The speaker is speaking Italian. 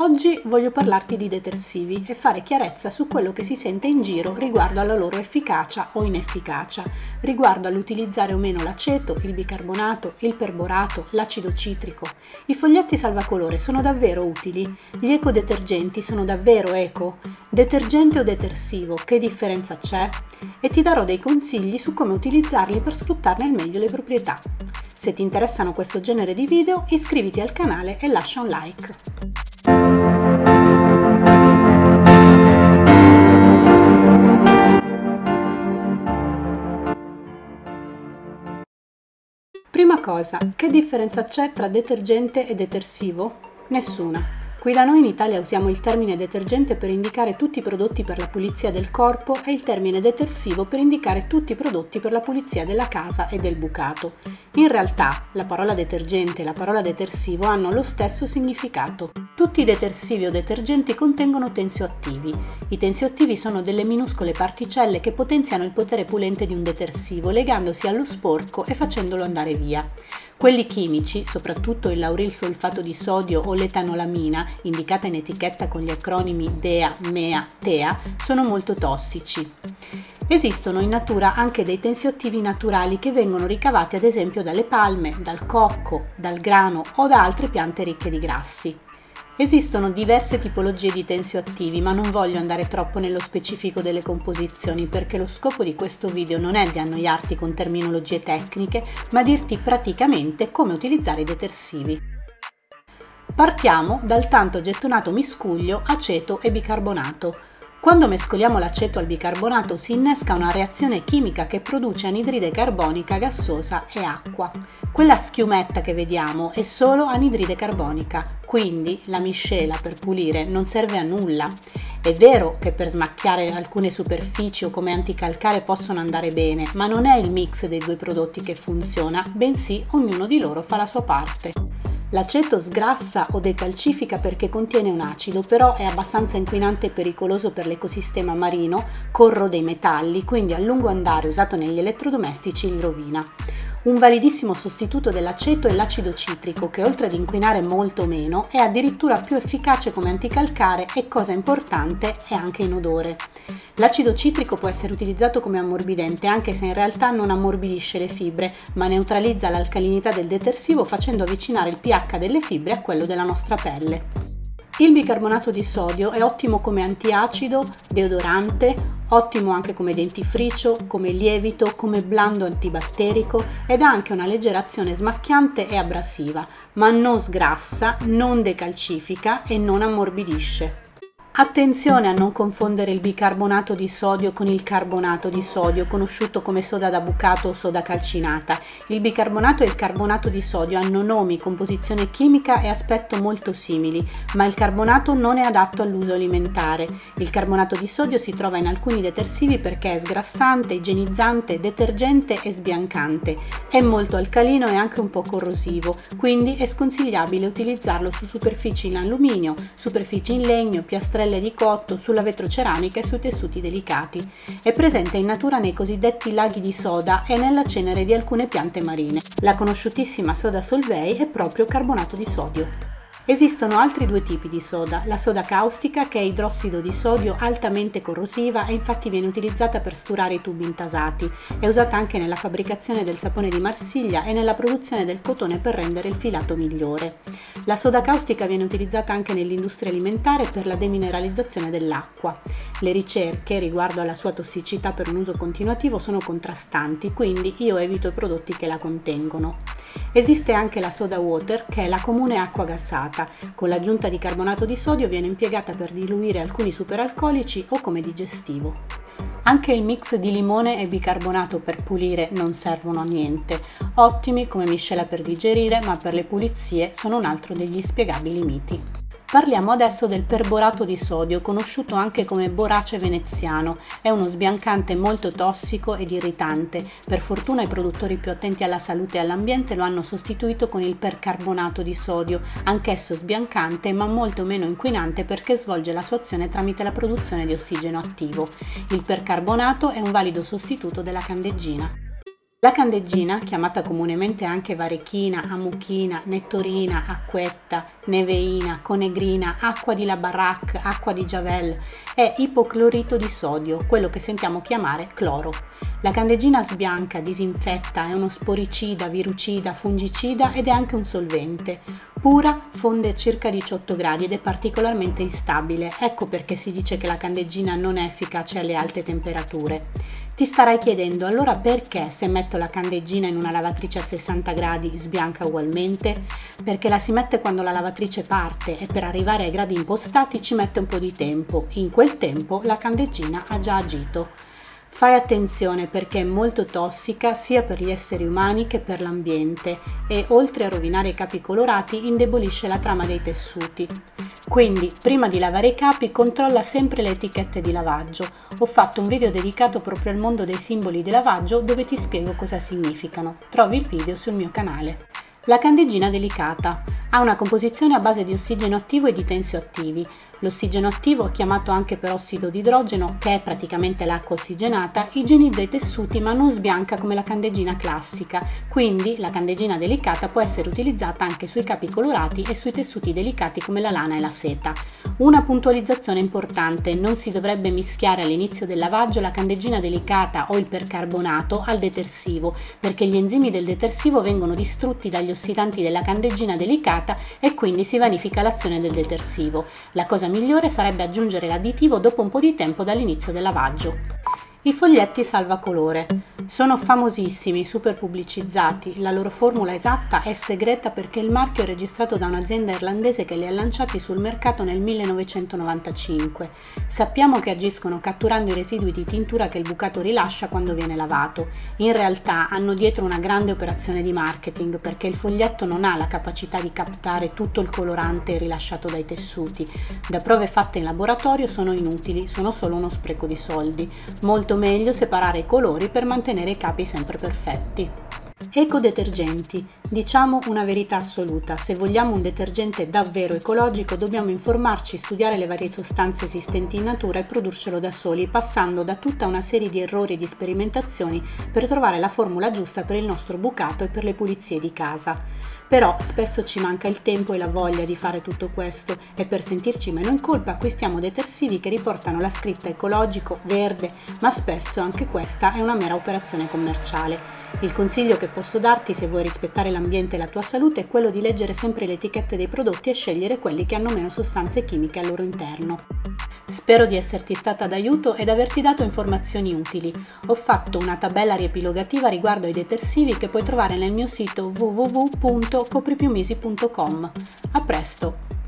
Oggi voglio parlarti di detersivi e fare chiarezza su quello che si sente in giro riguardo alla loro efficacia o inefficacia, riguardo all'utilizzare o meno l'aceto, il bicarbonato, il perborato, l'acido citrico. I foglietti salvacolore sono davvero utili? Gli ecodetergenti sono davvero eco? Detergente o detersivo, che differenza c'è? E ti darò dei consigli su come utilizzarli per sfruttarne al meglio le proprietà. Se ti interessano questo genere di video, iscriviti al canale e lascia un like. Prima cosa, che differenza c'è tra detergente e detersivo? Nessuna. Qui da noi in Italia usiamo il termine detergente per indicare tutti i prodotti per la pulizia del corpo e il termine detersivo per indicare tutti i prodotti per la pulizia della casa e del bucato. In realtà, la parola detergente e la parola detersivo hanno lo stesso significato. Tutti i detersivi o detergenti contengono tensioattivi. I tensioattivi sono delle minuscole particelle che potenziano il potere pulente di un detersivo, legandosi allo sporco e facendolo andare via. Quelli chimici, soprattutto il lauril solfato di sodio o l'etanolamina, indicata in etichetta con gli acronimi DEA, MEA, TEA, sono molto tossici. Esistono in natura anche dei tensioattivi naturali che vengono ricavati ad esempio dalle palme, dal cocco, dal grano o da altre piante ricche di grassi. Esistono diverse tipologie di tensioattivi, ma non voglio andare troppo nello specifico delle composizioni perché lo scopo di questo video non è di annoiarti con terminologie tecniche, ma dirti praticamente come utilizzare i detersivi. Partiamo dal tanto gettonato miscuglio aceto e bicarbonato. Quando mescoliamo l'aceto al bicarbonato si innesca una reazione chimica che produce anidride carbonica gassosa e acqua. Quella schiumetta che vediamo è solo anidride carbonica, quindi la miscela per pulire non serve a nulla. È vero che per smacchiare alcune superfici o come anticalcare possono andare bene, ma non è il mix dei due prodotti che funziona, bensì ognuno di loro fa la sua parte. L'aceto sgrassa o decalcifica perché contiene un acido, però è abbastanza inquinante e pericoloso per l'ecosistema marino, corrode i metalli, quindi a lungo andare usato negli elettrodomestici li rovina. Un validissimo sostituto dell'aceto è l'acido citrico, che oltre ad inquinare molto meno, è addirittura più efficace come anticalcare e, cosa importante, è anche inodore. L'acido citrico può essere utilizzato come ammorbidente, anche se in realtà non ammorbidisce le fibre, ma neutralizza l'alcalinità del detersivo facendo avvicinare il pH delle fibre a quello della nostra pelle. Il bicarbonato di sodio è ottimo come antiacido, deodorante, ottimo anche come dentifricio, come lievito, come blando antibatterico ed ha anche una leggera azione smacchiante e abrasiva, ma non sgrassa, non decalcifica e non ammorbidisce. Attenzione a non confondere il bicarbonato di sodio con il carbonato di sodio, conosciuto come soda da bucato o soda calcinata. Il bicarbonato e il carbonato di sodio hanno nomi, composizione chimica e aspetto molto simili, ma il carbonato non è adatto all'uso alimentare. Il carbonato di sodio si trova in alcuni detersivi perché è sgrassante, igienizzante, detergente e sbiancante. È molto alcalino e anche un po' corrosivo, quindi è sconsigliabile utilizzarlo su superfici in alluminio, superfici in legno, piastrelle di cotto, sulla vetroceramica e sui tessuti delicati. È presente in natura nei cosiddetti laghi di soda e nella cenere di alcune piante marine. La conosciutissima soda Solvay è proprio carbonato di sodio. Esistono altri due tipi di soda, la soda caustica che è idrossido di sodio altamente corrosiva e infatti viene utilizzata per sturare i tubi intasati, è usata anche nella fabbricazione del sapone di Marsiglia e nella produzione del cotone per rendere il filato migliore. La soda caustica viene utilizzata anche nell'industria alimentare per la demineralizzazione dell'acqua. Le ricerche riguardo alla sua tossicità per un uso continuativo sono contrastanti, quindi io evito i prodotti che la contengono. Esiste anche la soda water che è la comune acqua gassata. Con l'aggiunta di carbonato di sodio viene impiegata per diluire alcuni superalcolici o come digestivo. Anche il mix di limone e bicarbonato per pulire non servono a niente, ottimi come miscela per digerire, ma per le pulizie sono un altro degli inspiegabili miti. Parliamo adesso del perborato di sodio, conosciuto anche come borace veneziano. È uno sbiancante molto tossico ed irritante. Per fortuna i produttori più attenti alla salute e all'ambiente lo hanno sostituito con il percarbonato di sodio, anch'esso sbiancante ma molto meno inquinante perché svolge la sua azione tramite la produzione di ossigeno attivo. Il percarbonato è un valido sostituto della candeggina. La candeggina, chiamata comunemente anche varechina, amuchina, nettorina, acquetta, neveina, conegrina, acqua di Labarac, acqua di Javel, è ipoclorito di sodio, quello che sentiamo chiamare cloro. La candeggina sbianca, disinfetta, è uno sporicida, virucida, fungicida ed è anche un solvente. Pura fonde a circa 18 gradi ed è particolarmente instabile, ecco perché si dice che la candeggina non è efficace alle alte temperature. Ti starai chiedendo allora perché se metto la candeggina in una lavatrice a 60 gradi sbianca ugualmente? Perché la si mette quando la lavatrice parte e per arrivare ai gradi impostati ci mette un po' di tempo. In quel tempo la candeggina ha già agito. Fai attenzione perché è molto tossica sia per gli esseri umani che per l'ambiente e, oltre a rovinare i capi colorati, indebolisce la trama dei tessuti. Quindi, prima di lavare i capi, controlla sempre le etichette di lavaggio. Ho fatto un video dedicato proprio al mondo dei simboli di lavaggio dove ti spiego cosa significano. Trovi il video sul mio canale. La candeggina delicata ha una composizione a base di ossigeno attivo e di tensioattivi. L'ossigeno attivo, chiamato anche perossido di idrogeno, che è praticamente l'acqua ossigenata, igienizza i tessuti ma non sbianca come la candeggina classica, quindi la candeggina delicata può essere utilizzata anche sui capi colorati e sui tessuti delicati come la lana e la seta. Una puntualizzazione importante: non si dovrebbe mischiare all'inizio del lavaggio la candeggina delicata o il percarbonato al detersivo, perché gli enzimi del detersivo vengono distrutti dagli ossidanti della candeggina delicata e quindi si vanifica l'azione del detersivo. La cosa migliore sarebbe aggiungere l'additivo dopo un po' di tempo dall'inizio del lavaggio. I foglietti salvacolore sono famosissimi, super pubblicizzati. La loro formula esatta è segreta perché il marchio è registrato da un'azienda irlandese che li ha lanciati sul mercato nel 1995. Sappiamo che agiscono catturando i residui di tintura che il bucato rilascia quando viene lavato. In realtà hanno dietro una grande operazione di marketing perché il foglietto non ha la capacità di captare tutto il colorante rilasciato dai tessuti. Da prove fatte in laboratorio sono inutili, sono solo uno spreco di soldi. Molto meglio separare i colori per mantenere i capi sempre perfetti. Ecodetergenti. Diciamo una verità assoluta: se vogliamo un detergente davvero ecologico dobbiamo informarci, studiare le varie sostanze esistenti in natura e produrcelo da soli, passando da tutta una serie di errori e di sperimentazioni per trovare la formula giusta per il nostro bucato e per le pulizie di casa. Però spesso ci manca il tempo e la voglia di fare tutto questo e per sentirci meno in colpa acquistiamo detersivi che riportano la scritta ecologico, verde, ma spesso anche questa è una mera operazione commerciale. Il consiglio che posso darti, se vuoi rispettare l'ambiente e la tua salute, è quello di leggere sempre le etichette dei prodotti e scegliere quelli che hanno meno sostanze chimiche al loro interno. Spero di esserti stata d'aiuto ed averti dato informazioni utili. Ho fatto una tabella riepilogativa riguardo ai detersivi che puoi trovare nel mio sito www.copripiumisi.com. A presto!